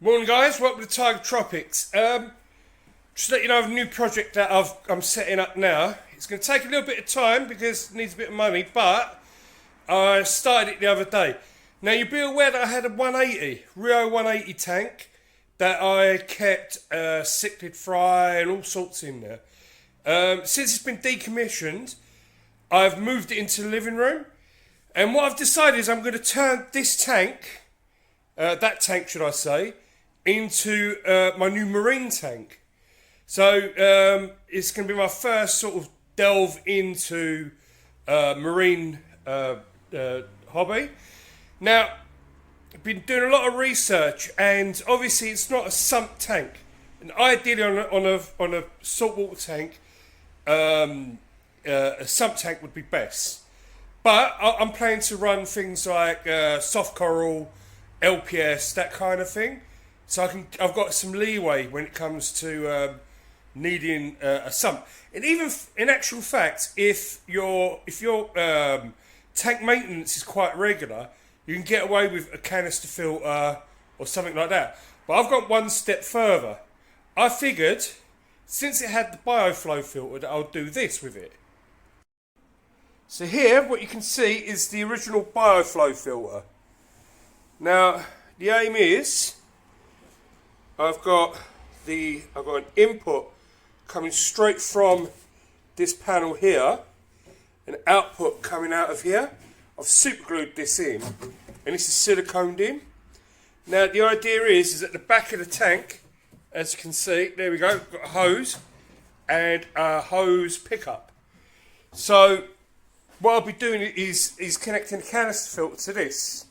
Morning guys, welcome to Tiger Tropics. Just to let you know of a new project that I'm setting up now. It's going to take a little bit of time because it needs a bit of money, but I started it the other day. Now you'll be aware that I had a 180, Rio 180 tank that I kept cichlid fry and all sorts in there. Since it's been decommissioned, I've moved it into the living room, and what I've decided is I'm going to turn this tank, that tank should I say, into my new marine tank. So it's going to be my first sort of delve into marine hobby. Now, I've been doing a lot of research, and obviously it's not a sump tank. And ideally on a saltwater tank, a sump tank would be best. But I'm planning to run things like soft coral, LPS, that kind of thing. So I've got some leeway when it comes to needing a sump. And even in actual fact, if your tank maintenance is quite regular, you can get away with a canister filter or something like that. But I've got one step further. I figured, since it had the bioflow filter, that I'll do this with it. So here, what you can see is the original bioflow filter. Now, the aim is, I've got an input coming straight from this panel here, an output coming out of here. I've superglued this in, and this is siliconed in. Now the idea is at the back of the tank, as you can see, there we go, we've got a hose and a hose pickup. So what I'll be doing is connecting the canister filter to this.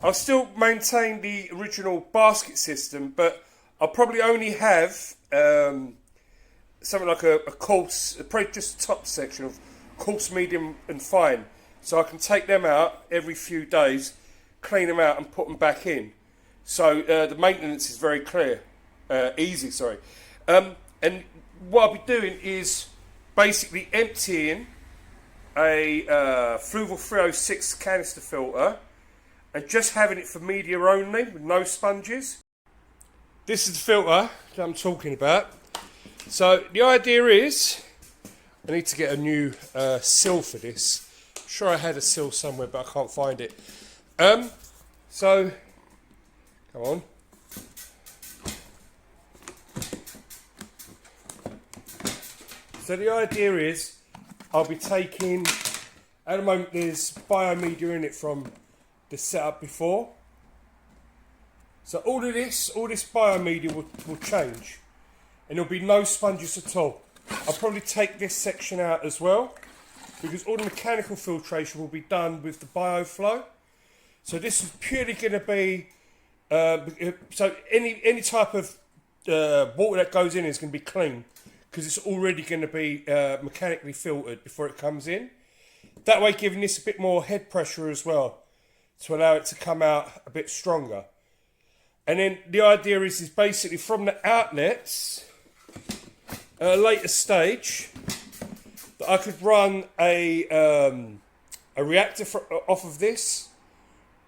I'll still maintain the original basket system, but I'll probably only have something like a coarse, probably just the top section of coarse, medium and fine. So I can take them out every few days, clean them out and put them back in. So the maintenance is very easy. And what I'll be doing is basically emptying a Fluval 306 canister filter and just having it for media only with no sponges. This is the filter that I'm talking about. So the idea is, I need to get a new sill for this. I'm sure I had a sill somewhere, but I can't find it. So, come on. So the idea is, I'll be taking, at the moment there's biomedia in it from the setup before. So all this biomedia will change, and there'll be no sponges at all. I'll probably take this section out as well, because all the mechanical filtration will be done with the bioflow. So this is purely going to be, so any type of water that goes in is going to be clean, because it's already going to be mechanically filtered before it comes in. That way giving this a bit more head pressure as well, to allow it to come out a bit stronger. And then the idea is basically from the outlets, at a later stage, that I could run a reactor off of this,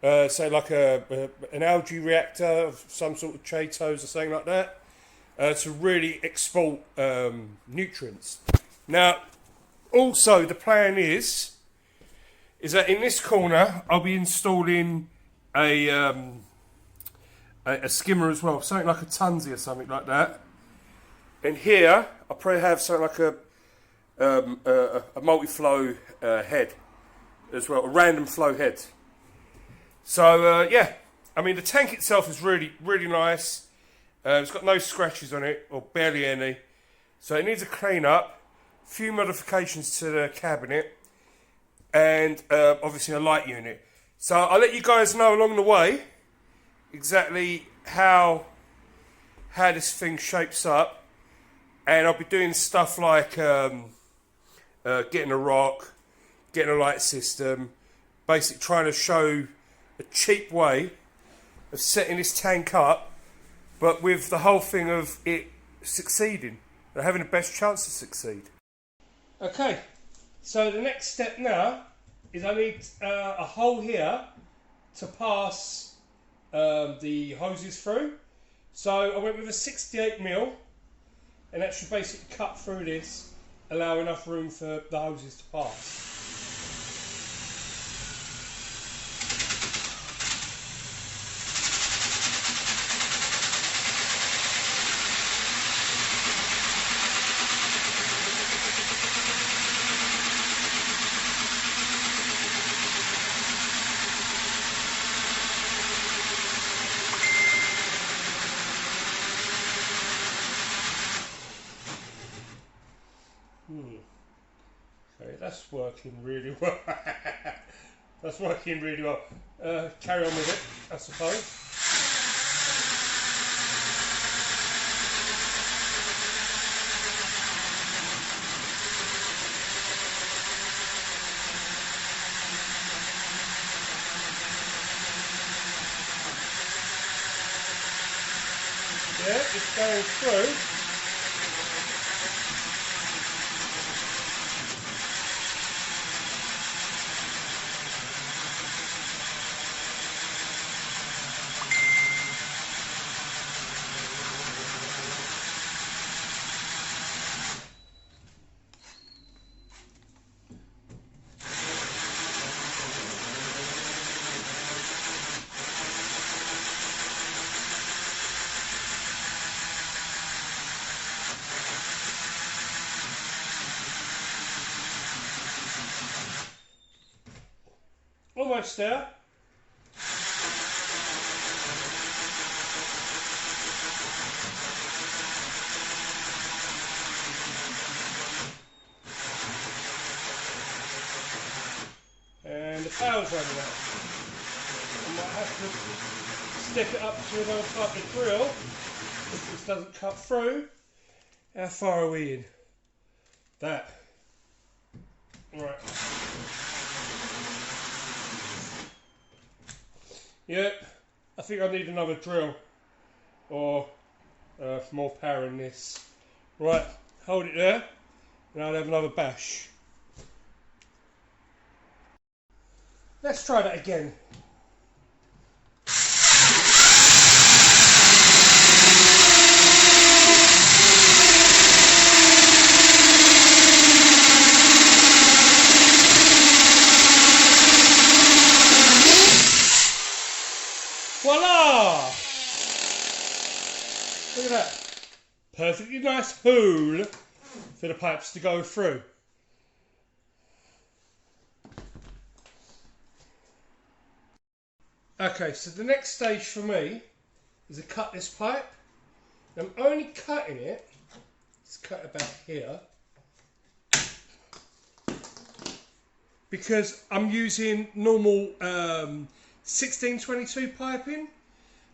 say like an algae reactor of some sort of Chatos or something like that, to really export nutrients. Now, also the plan is that in this corner I'll be installing a skimmer as well, something like a Tunzi or something like that. And here I'll probably have something like a multi-flow head as well, a random flow head. So yeah, I mean the tank itself is really nice. It's got no scratches on it, or barely any. So it needs a clean up, a few modifications to the cabinet, and obviously a light unit. So I'll let you guys know along the way exactly how this thing shapes up, and I'll be doing stuff like getting a rock, getting a light system, basically trying to show a cheap way of setting this tank up, but with the whole thing of it succeeding, and having the best chance to succeed. Okay, so the next step now is I need a hole here to pass the hoses through. So I went with a 68mm, and that should basically cut through this, allow enough room for the hoses to pass. Okay, that's working really well. That's working really well. Carry on with it, I suppose. Yeah, it's going through. Almost there. And the power's running out. I might have to step it up to another type of drill if this doesn't cut through. How far are we in? That. Right. Yep, I think I need another drill or more power in this. Right, hold it there and I'll have another bash. Let's try that again. Voila! Look at that. Perfectly nice hole for the pipes to go through. Okay, so the next stage for me is to cut this pipe. I'm only cutting it, let's cut about here, because I'm using normal 1622 piping,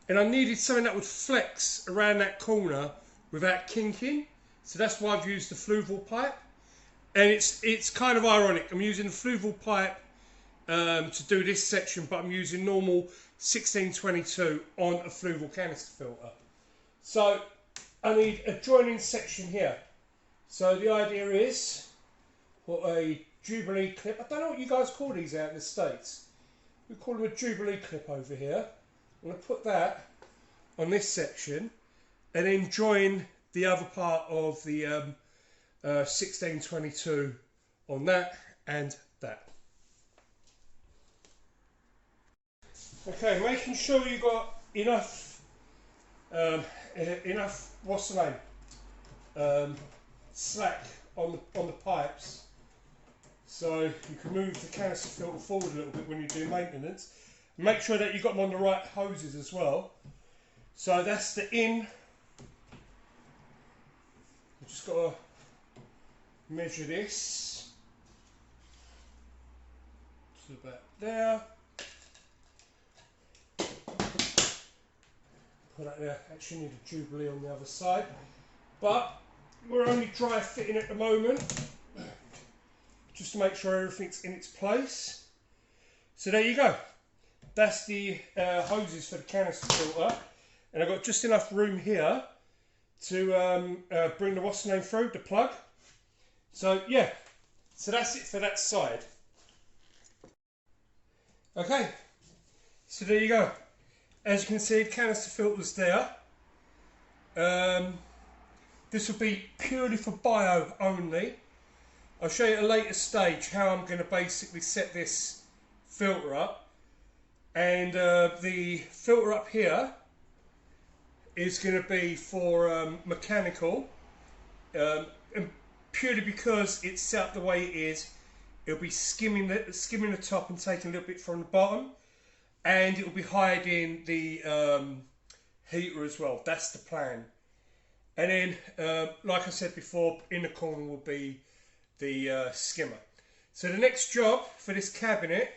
and I needed something that would flex around that corner without kinking, so that's why I've used the fluval pipe. And it's kind of ironic, I'm using the fluval pipe to do this section, but I'm using normal 1622 on a fluval canister filter. So I need a joining section here. So the idea is, put a Jubilee clip, I don't know what you guys call these out in the States. We call them a Jubilee clip over here. I'm going to put that on this section and then join the other part of the 1622 on that and that. Okay, making sure you've got enough, what's the name, slack on the pipes, so you can move the canister filter forward a little bit when you do maintenance. Make sure that you've got them on the right hoses as well. So that's the in. I've just got to measure this to about there. Put that there. Actually need a Jubilee on the other side, but we're only dry fitting at the moment, just to make sure everything's in its place. So there you go. That's the hoses for the canister filter, and I've got just enough room here to bring the what's the name through, the plug. So yeah, so that's it for that side. Okay, so there you go. as you can see, the canister filter's there. This will be purely for bio only. I'll show you at a later stage how I'm going to basically set this filter up. And the filter up here is going to be for mechanical. And purely because it's set up the way it is, it'll be skimming the top and taking a little bit from the bottom. And it'll be hiding the heater as well. That's the plan. And then, like I said before, in the corner will be the skimmer. So the next job for this cabinet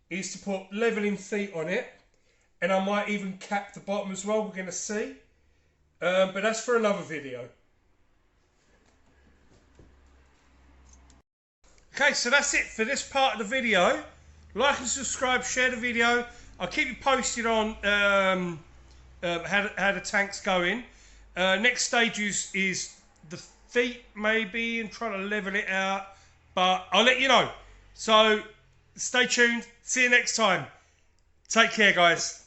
is to put leveling feet on it. And I might even cap the bottom as well, we're going to see. But that's for another video. Okay, so that's it for this part of the video. Like and subscribe, share the video. I'll keep you posted on how the tank's going. Next stage is the feet maybe and trying to level it out. But I'll let you know. So stay tuned. See you next time. Take care, guys.